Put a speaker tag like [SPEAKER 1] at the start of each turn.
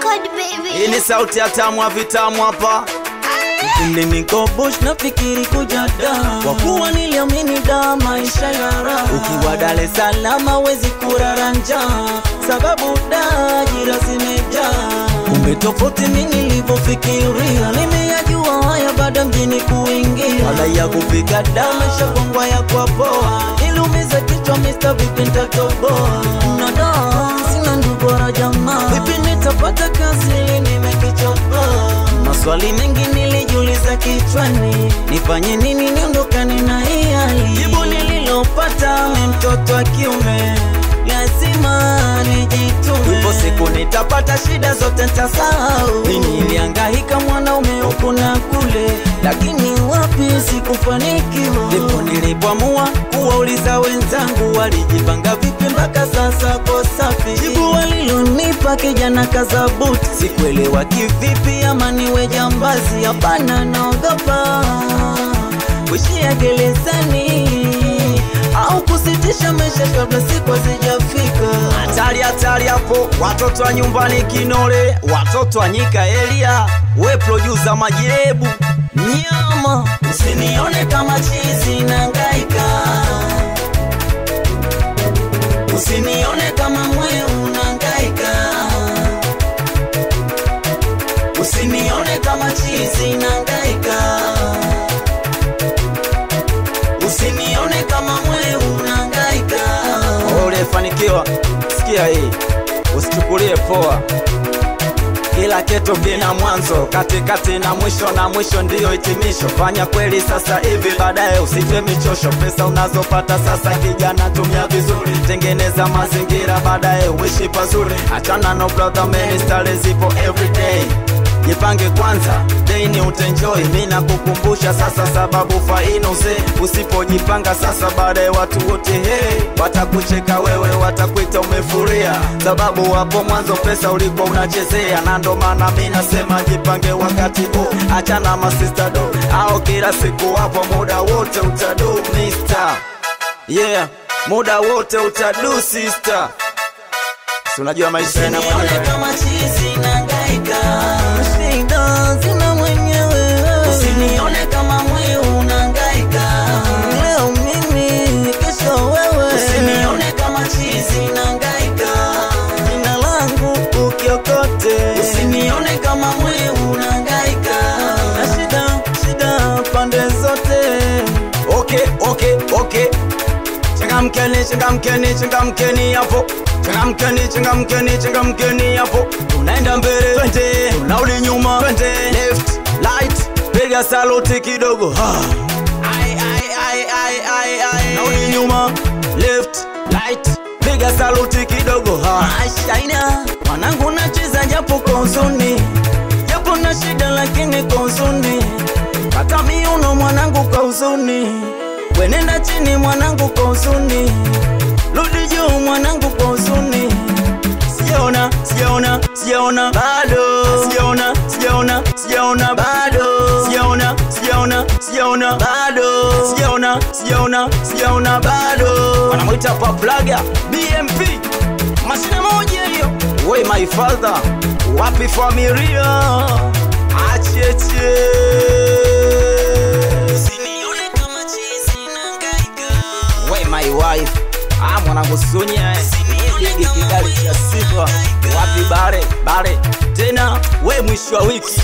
[SPEAKER 1] record baby.
[SPEAKER 2] Hii ni sauti ya tamu wa vitamu hapa.
[SPEAKER 3] Kipindi niko bush nafikiri kuja da, kwa kuwa niliamini da maisha ya raha. Ukiwa Dar es Salaam wezi kurara njaa, sababu da ajira zimejaa. Kumbe tofauti mimi nilivyofikiria, nimeyajua haya baada mjini kuingia. Baada ya kufika da maisha kwangu ya kwa poa, nilumiza kichwa Mr. vipi nitatoboa. Na da sina ndugu wala jamaa, vipi nitapata kazi nimekichoka. Maswali mengi nilijiuliza kichwani, nifanye nini niondokane na hii hali. Jibu nililopata ni mtoto wa kiume, lazima nijitume. Ipo siku nitapata, shida zote nitasahau. Nilihangaika mwanaume huku na kule, lakini wapi sikufanikiwa. Ndipo nilipoamua kuwauliza wenzangu walijipanga vipi mpaka sasa kwa safi. Jibu walilonipa kijana kaza buti, sikuelewa kivipi ama niwe jambazi. Hapana naogopa kuishia gerezani au kusitisha maisha kabla siku hazijafika.
[SPEAKER 2] Hatari hapo, watoto wa nyumbani Kinole, watoto wa Nyika Elia, we producer Majibu
[SPEAKER 3] Nyama. Usinione kama chizi nahangaika, usinione kama mweu unahangaika, usinione kama chizi nahangaika, usinione kama mweu unahangaika.
[SPEAKER 2] ole fanikiwa, sikia hii, usichukulie poa. Kila kitu kina mwanzo, katikati na mwisho, na mwisho ndiyo hitimisho. Fanya kweli sasa hivi, baadaye usije michosho. Pesa unazopata sasa kijana tumia vizuri, tengeneza mazingira baadaye uishi pazuri. Achana no brother man, stare zipo everyday. Jipange kwanza, day ni utenjoy. Mimi nakukumbusha sasa sababu faino ze. Usipojipanga sasa baadaye watu wote watakucheka wewe, watakuita umefuria. Sababu hapo mwanzo pesa ulikuwa unachezea. Na ndo maana mimi nasema jipange wakati huu. Achana masista do, au kila siku hapo muda wote utadu mister. Yeah, muda wote utadu sister. Si unajua maisha yana
[SPEAKER 3] usinione kama chizi nahangaika, shida zina mwenyewe. Usinione kama mweu unahangaika, leo mimi kesho wewe. Usinione kama chizi nahangaika, jina langu ukiokote. Usinione kama mweu unahangaika, na shida pande zote.
[SPEAKER 2] Okay. Changamkeni hapo. Changamkeni hapo. Tunaenda mbele, twende. Tunarudi nyuma, twende. Left, right, piga saluti kidogo. Tunarudi nyuma, left, right, piga saluti kidogo.
[SPEAKER 3] Shaina mwanangu nacheza japo kwa huzuni, japo na shida lakini kwa huzuni. Kata miuno mwanangu kwa huzuni, wenenda chini mwanangu kwa huzuni, rudi juu mwanangu kwa huzuni. Sijaona bado, sijaona bado, sijaona bado.
[SPEAKER 2] Wanamuita Paplaga BMP, mashine moja hiyo. We my father, wapi familia? Acheche.
[SPEAKER 3] Usinione kama chizi nahangaika,
[SPEAKER 2] We my wife, mwanangu Sunya, Bigi Kigali cha sifa. Wapi bare tena, we mwisho wa wiki.